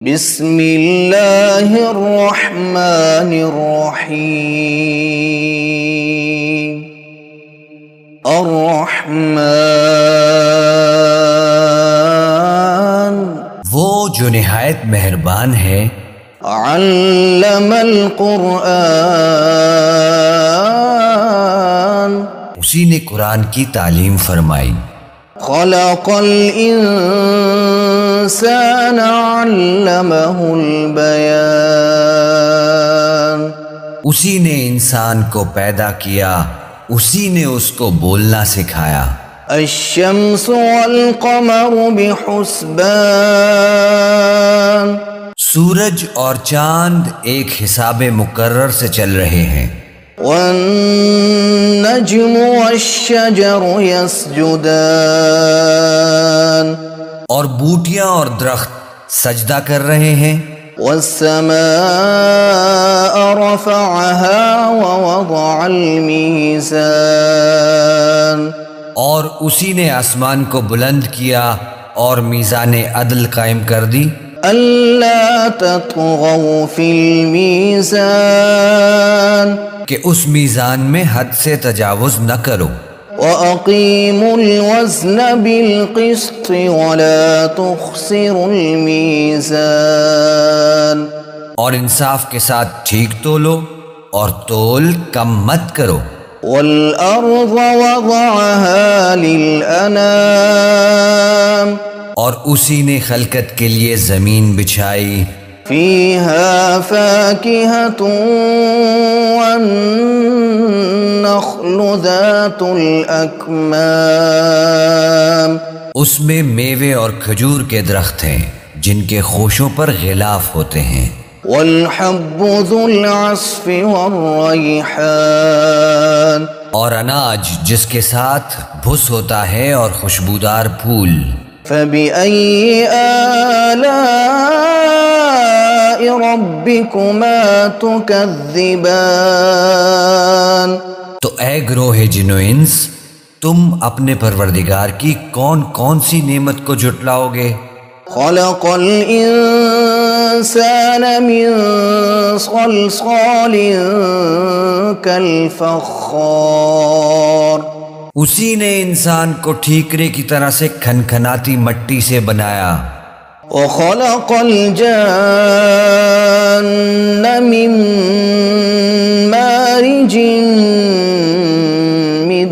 بسم اللہ الرحمن الرحیم الرحمن وہ جو نہایت مہربان ہے، علم القرآن اسی نے قرآن کی تعلیم فرمائی، خلق الانسان علمہ البیان اسی نے انسان کو پیدا کیا، اسی نے اس کو بولنا سکھایا۔ الشمس والقمر بحسبان سورج اور چاند ایک حساب مقرر سے چل رہے ہیں، والنجم والشجر يسجدان اور بوٹیاں اور درخت سجدہ کر رہے ہیں۔ والسماء رفعها ووضع الميزان اور اسی نے آسمان کو بلند کیا اور میزان عدل قائم کر دی، ألا تطغوا في الميزان کہ اس میزان میں حد سے تجاوز نہ کرو، وأقيموا الوزن بالقسط ولا تخسروا الميزان اور انصاف کے ساتھ ٹھیک تولو اور تول کم مت کرو۔ والأرض وضعها للأنام اور اسی نے خلقت کے لیے زمین بچھائی، فيها فاكهة والنخل ذات الأكمام اس میں میوے اور کھجور کے درخت ہیں جن کے خوشوں پر غلاف ہوتے ہیں، والحب ذو العصف والريحان اور اناج جس کے ساتھ بھس ہوتا ہے اور خوشبودار پھول۔ فبأي آلاء ربكما تكذبان تو اے گروہ جن و انس، تم اپنے پروردگار کی کون کون سی نعمت کو جھٹلاؤ گے؟ خلق الإنسان من صلصال كالفخار اسی نے انسان کو ٹھیکرے کی طرح سے کھنکھناتی مٹی سے بنایا، وخلق الجان من مارج من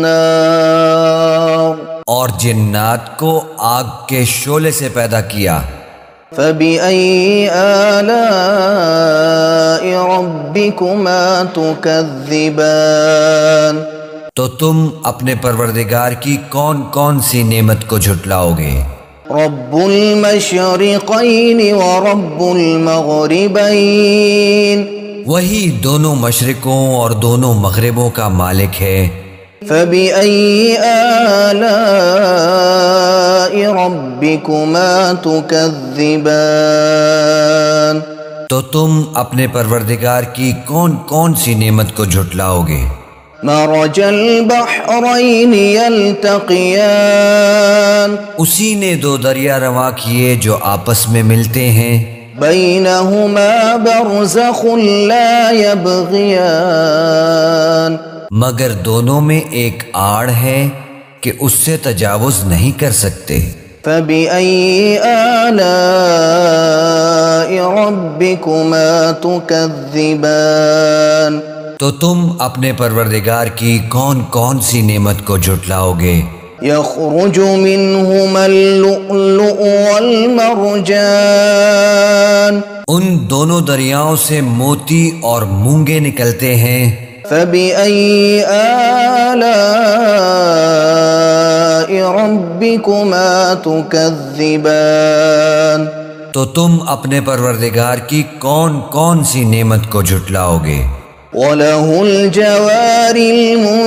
نار اور جنات کو آگ کے شعلے سے پیدا کیا۔ فبأي آلاء ربكما تكذبان تو تم اپنے پروردگار کی کون کون سی نعمت کو جھٹلاؤ گے؟ رب المشرقين ورب المغربين وہی دونوں مشرقوں اور دونوں مغربوں کا مالک ہے۔ فبأي آلاء ربكما تكذبان تو تم اپنے پروردگار کی کون کون سی نعمت کو جھٹلاؤ گے؟ مرج البحرين يلتقيان اسی نے دو دریا رواں کیے جو آپس میں ملتے ہیں، بينهما برزخ لا يبغيان مگر دونوں میں ایک آڑ ہے کہ اس سے تجاوز نہیں کر سکتے۔ فبأي آلاء ربكما تكذبان تو تم اپنے پروردگار کی کون کون سی نعمت کو جھٹلاؤ گے؟ يخرج منهما اللؤلؤ والمرجان ان دونوں دریاؤں سے موتی اور مونگے نکلتے ہیں۔ فبأي آلاء ربكما تكذبان تو تم اپنے پروردگار کی کون کون سی نعمت کو جھٹلاؤ گے؟ وله الجوار المنشآت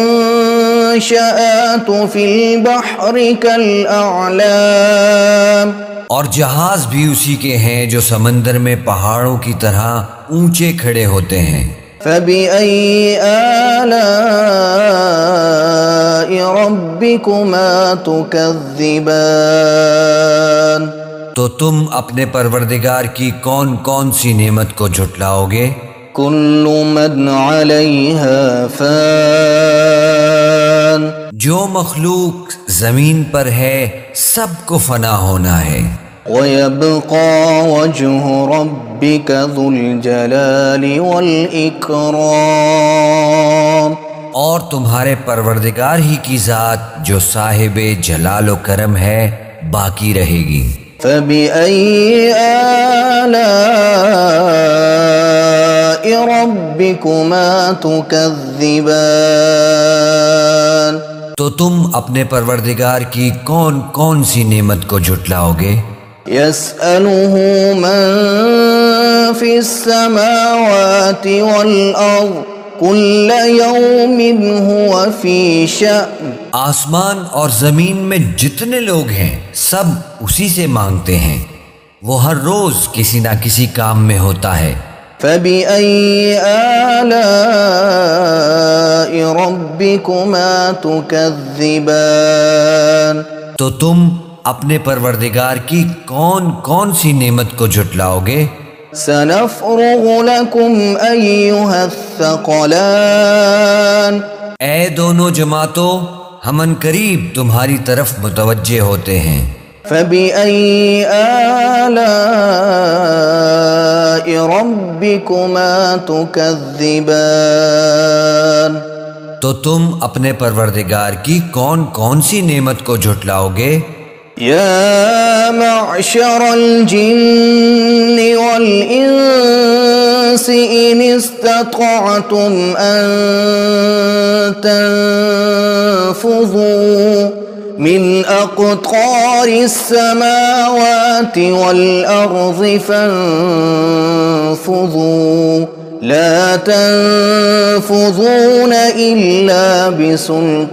في البحر كالأعلام اور جہاز بھی اسی کے ہیں جو سمندر میں پہاڑوں کی طرح اونچے کھڑے ہوتے ہیں۔ فبأي آلاء ربكما تكذبان تو تم اپنے پروردگار کی کون کون سی نعمت کو جھٹلاؤ گے؟ كل من عليها فان جو مخلوق زمین پر ہے سب کو فنا ہونا ہے، ويبقى وجه ربك ذو الجلال والإكرام اور تمہارے پروردگار ہی کی ذات جو صاحب جلال و کرم ہے باقی رہے گی۔ فبأي آلاء ربكما تكذبان تو تم اپنے پروردگار کی کون کون سی نعمت کو جھٹلاؤ گے؟ يسأله من في السماوات والأرض كل يوم هو في شأن آسمان اور زمین میں جتنے لوگ ہیں سب اسی سے مانگتے ہیں، وہ ہر روز کسی نہ کسی کام میں ہوتا ہے۔ فبأي آلاء ربكما تكذبان تو تم اپنے پروردگار کی کون کون سی نعمت کو جھٹلاؤ گے؟ سنفرغ لكم أيها الثقلان اے دونوں جماعتوں، ہم ان قریب تمہاری طرف متوجہ ہوتے ہیں۔ فبأي آلاء ربكما تكذبان تو تم اپنے پروردگار کی کون کون سی نعمت کو جھٹلاؤ گے؟ يا معشر الجن والإنس إن استطعتم أن تنفذوا من أقطار السماوات والأرض فانفذوا لا تنفذون إلا بسلطان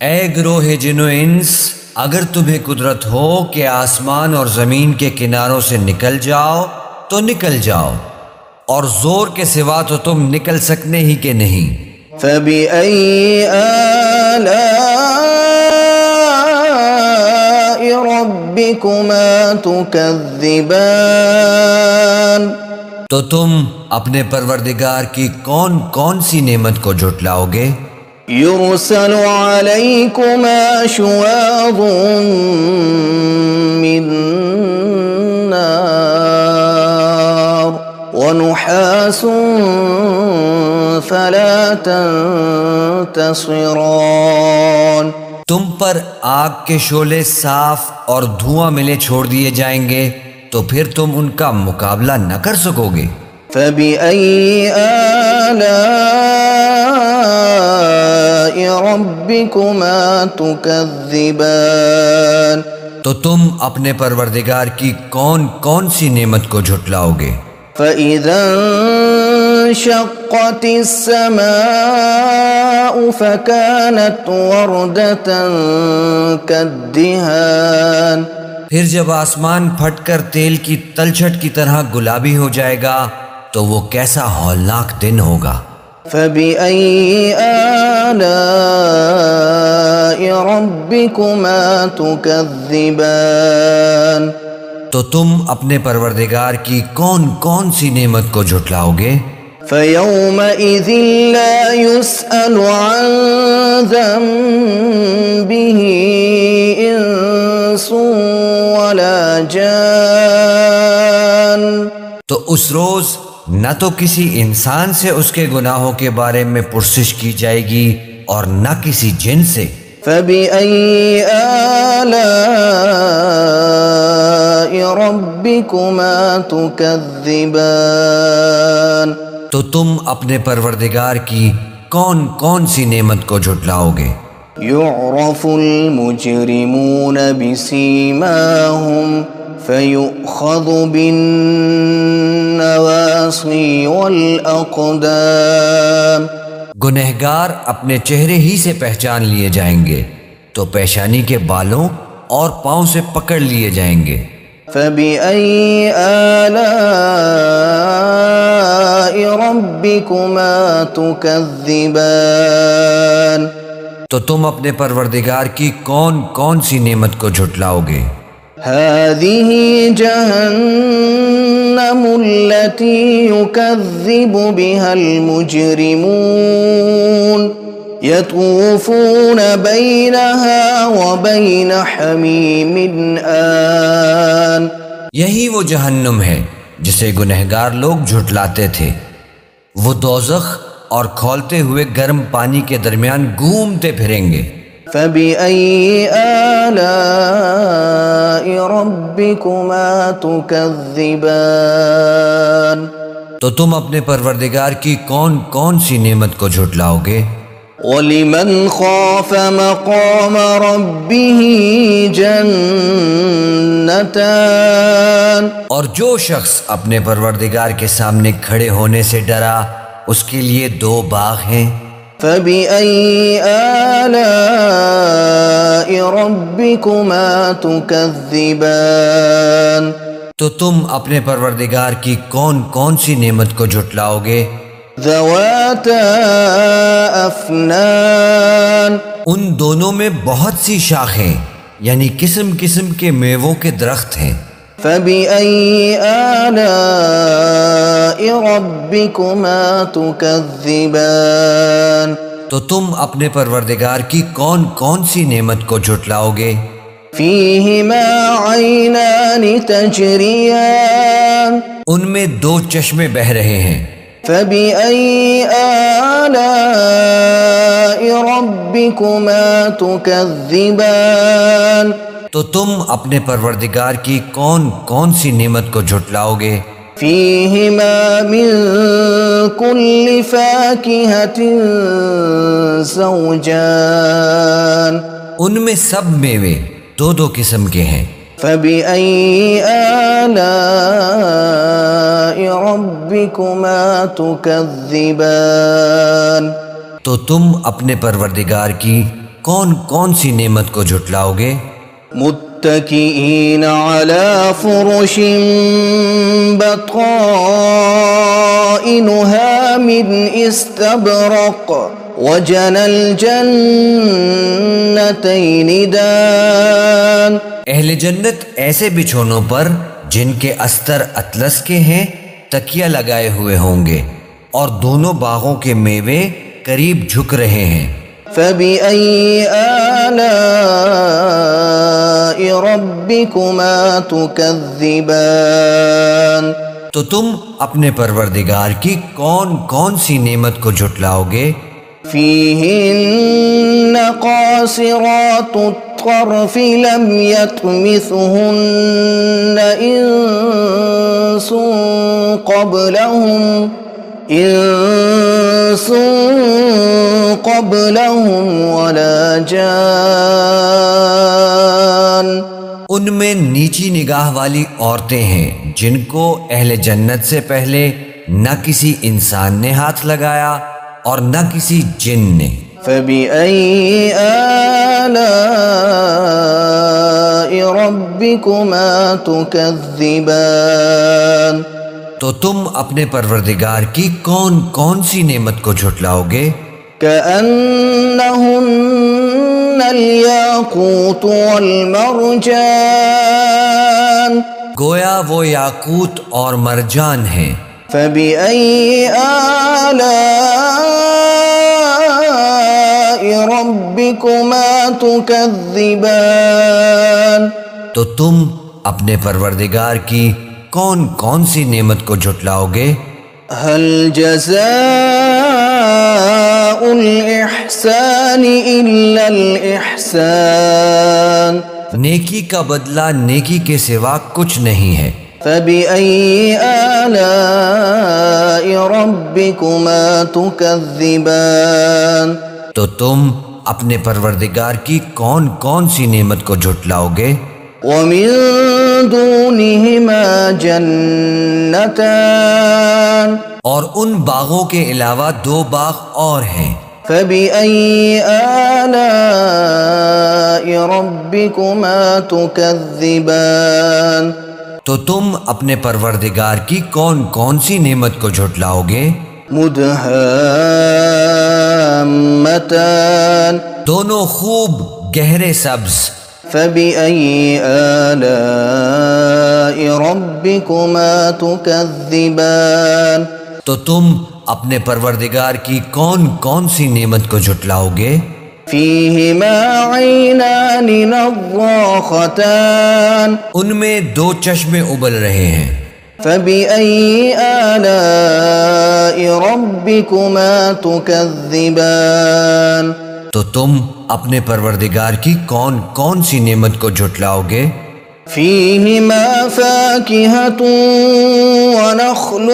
اے گروہ جن و انس، اگر تمہیں قدرت ہو کہ آسمان اور زمین کے کناروں سے نکل جاؤ تو نکل جاؤ، اور زور کے سوا تو تم نکل سکنے ہی کہ نہیں۔ فبأي آلاء ربكما تكذبان تو تم اپنے پروردگار کی کون کون سی نعمت کو جھٹلاؤ گے؟ يرسل عليكما شواظ من نار ونحاس فلا تنتصران تم پر آگ کے شعلے صاف اور دھواں ملے چھوڑ دیے جائیں گے تو پھر تم ان کا مقابلہ نہ کر سکو گے۔ فبأي آلاء ربكما تكذبان تو تم اپنے پروردگار کی کون کون سی نعمت کو جھٹلاؤ گے؟ فإذا انشقت السماء فكانت وردة كالدهان پھر جب آسمان پھٹ کر تیل کی تلچھٹ کی طرح گلابی ہو جائے گا تو وہ کیسا ہولناک دن ہوگا۔ فبأي آلاء ربكما تكذبان تو تم اپنے پروردگار کی کون کون سی نعمت کو جھٹلاؤ گے؟ فيومئذ لا يسأل عن ذنبه إنس ولا جان تو اس روز نہ تو کسی انسان سے اس کے گناہوں کے بارے میں پرسش کی جائے گی اور نہ کسی جن سے۔ فبأي آلاء ربكما تكذبان تو تم اپنے پروردگار کی کون کون سی نعمت کو جھٹلاؤ گے؟ يعرف المجرمون بسيماهم فيؤخذ بالنواصي والأقدام گنہگار اپنے چہرے ہی سے پہچان لیے جائیں گے تو پیشانی کے بالوں اور پاؤں سے پکڑ لیے جائیں گے۔ فبأي آلاء ربكما تكذبان تو تم اپنے پروردگار کی کون کون سی نعمت کو جھٹلاؤ گے؟ هذه جهنم التي يكذب بها المجرمون يطوفون بينها وبين حميم آن۔ یہی وہ جہنم ہے جسے گنہگار لوگ جھٹلاتے تھے، وہ دوزخ اور کھولتے ہوئے گرم پانی کے درمیان گھومتے پھریں گے۔ فَبِأَيِّ آلَاءِ رَبِّكُمَا تُكَذِّبَانِ، تو تم اپنے پروردگار کی کون کون سی نعمت کو جھٹلاؤ گے؟ وَلِمَنْ خَافَ مَقَامَ رَبِّهِ جَنَّتَانِ، اور جو شخص اپنے پروردگار کے سامنے کھڑے ہونے سے ڈرا اس کے لیے دو باغ ہیں۔ فَبِأَيِّ آلَاءِ رَبِّكُمَا تُكَذِّبَانِ، تو تم اپنے پروردگار کی کون کون سی نعمت کو جھٹلاؤ گے؟ ذَوَاتَا أَفْنَانٍ، ان دونوں میں بہت سی شاخیں یعنی قسم قسم کے میووں کے درخت ہیں۔ فَبِأَيِّ آلَاءِ رَبِّكُمَا تُكَذِّبَانِ، تو تم اپنے پروردگار کی کون کون سی نعمت کو جھٹلاؤ گے؟ فِيهِمَا عَيْنَانِ تَجْرِيَانِ، ان میں دو چشمے بہہ رہے ہیں۔ فَبِأَيِّ آلَاءِ رَبِّكُمَا تُكَذِّبَانِ، تو تم اپنے پروردگار کی کون کون سی نعمت کو جھٹلاؤ گے؟ فِيهِمَا مِن كُلِّ فَاكِهَةٍ زَوْجَانِ، ان میں سب میوے دو دو قسم کے ہیں۔ فَبِأَيِّ آلَاءِ رَبِّكُمَا تُكَذِّبَانِ، تو تم اپنے پروردگار کی کون کون سی نعمت کو جھٹلاؤ گے؟ متكئين على فرش بطائنها من استبرق وجنى الجنتين دان، اہل جنت ایسے بچھونوں پر جن کے استر اطلس کے ہیں تکیہ لگائے ہوئے ہوں گے اور دونوں باغوں کے میوے قریب جھک رہے ہیں۔ فَبِأَيِّ آلَاءِ رَبِّكُمَا تُكَذِّبَانِ، تو تم اپنے پروردگار کی کون کون سی نعمت کو جھٹلاؤ گے؟ فِيهِنَّ قَاصِرَاتُ الطَّرْفِ لَمْ يَطْمِثْهُنَّ إِنسٌ قَبْلَهُمْ وَلَا جَانٌ، ان میں نیچی نگاہ والی عورتیں ہیں جن کو اہل جنت سے پہلے نہ کسی انسان نے ہاتھ لگایا اور نہ کسی جن نے۔ فَبِأَيِّ آلَاءِ رَبِّكُمَا تُكَذِّبَانِ، تو تم اپنے پروردگار کی کون کون سی نعمت کو جھٹلاؤ گے؟ كَأَنَّهُنَّ الْيَاقُوتُ وَالْمَرْجَانُ، گویا وہ یاقوت اور مرجان ہیں۔ فَبِأَيِّ آلَاءِ رَبِّكُمَا تُكَذِّبَانِ، تو تم اپنے پروردگار کی کون کون سی نعمت کو جھٹلاؤ گے؟ هَلْ جَزَاءُ الْإِحْسَانِ إِلَّا الْإِحْسَانُ، نیکی کا بدلہ نیکی کے سوا کچھ نہیں ہے۔ فَبِأَيِّ آلَاءِ رَبِّكُمَا تُكَذِّبَانِ، تو تم اپنے پروردگار کی کون کون سی نعمت کو جھٹلاؤ گے؟ وَمِن دُونِهِمَا جَنَّتَانِ، اور ان باغوں کے علاوہ دو باغ اور ہیں۔ فَبِأَيِّ آلَاءِ رَبِّكُمَا تُكَذِّبَانِ، تو تم اپنے پروردگار کی کون کون سی نعمت کو جھٹلاؤ گے؟ مُدْهَامَّتَانِ، تامتان دونوں خوب گہرے سبز. فبأي آلاء ربكما تكذبان تو تم اپنے پروردگار کی کون کون سی نعمت کو جھٹلاؤ گے؟ فيهما عينان نضاختان ان میں دو چشمے ابل رہے ہیں. فبأي آلاء ربكما تكذبان تو تم اپنے پروردگار کی کون کون سی نعمت کو جھٹلاؤ گے؟ فيهما فاكهة ونخل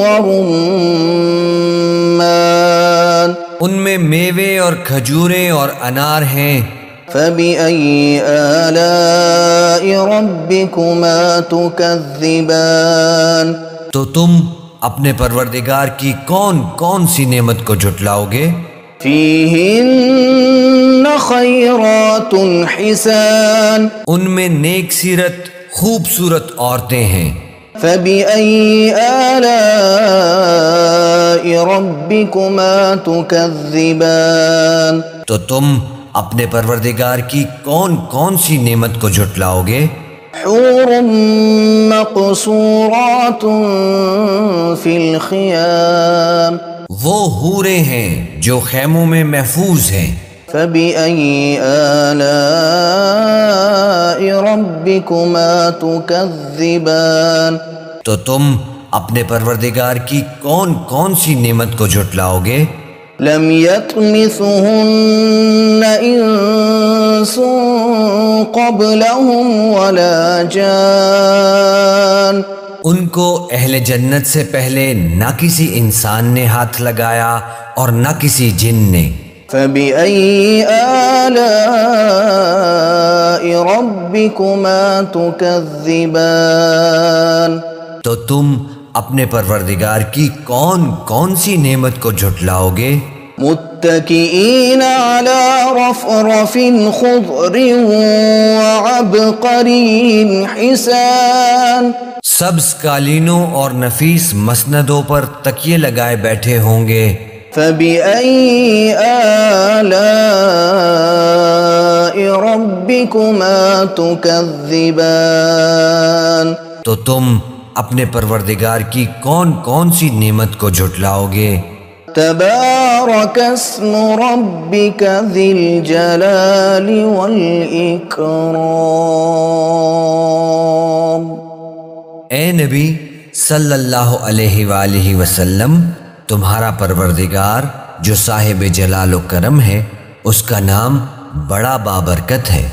ورمان ان میں میوے اور کھجوریں اور انار ہیں. فبأي آلاء ربكما تكذبان تو تم اپنے پروردگار کی کون کون سی نعمت کو جھٹلاؤ گے؟ فيهن خيرات حسان ان میں نیک سیرت خوبصورت عورتیں ہیں. فبأي آلاء ربكما تكذبان تو تم اپنے پروردگار کی کون کون سی نعمت کو جھٹلاؤ گے؟ حور مقصورات في الخيام وہ حوریں ہیں جو خیموں میں محفوظ ہیں. فبأي آلاء ربكما تكذبان تو تم اپنے پروردگار کی کون کون سی نعمت کو جھٹلاؤ گے؟ لم يطمثهن انس قبلهم ولا جان ان کو اہل جنت سے پہلے نہ کسی انسان نے ہاتھ لگایا اور نہ کسی جن نے. فبأي آلاء ربكما تكذبان تو تم اپنے پروردگار کی کون کون سی نعمت کو جھٹلاؤ گے؟ متكئين على رفرف خضر وعبقري حسان سبز قالینوں اور نفیس مسندوں پر تکیے لگائے بیٹھے ہوں گے. فبأي آلاء ربكما تكذبان تو تم اپنے پروردگار کی کون کون سی نعمت کو جھٹلاؤ گے؟ تبارك اسم ربك ذي الجلال والإكرام اے نبی صلی اللہ علیہ وآلہ وسلم، تمہارا پروردگار جو صاحب جلال و کرم ہے، اس کا نام بڑا بابرکت ہے.